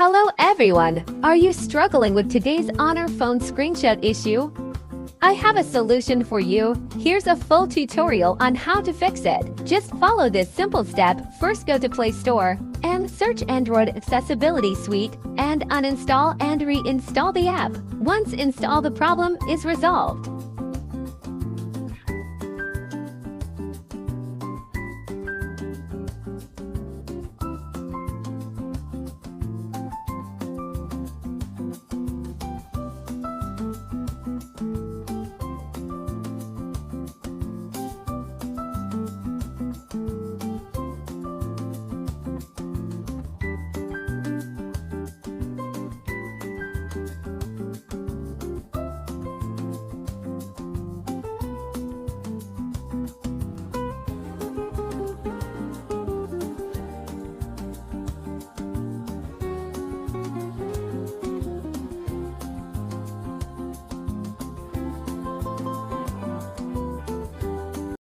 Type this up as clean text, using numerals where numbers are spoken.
Hello everyone! Are you struggling with today's Honor phone screenshot issue? I have a solution for you. Here's a full tutorial on how to fix it. Just follow this simple step. First, go to Play Store and search Android Accessibility Suite and uninstall and reinstall the app. Once installed, the problem is resolved.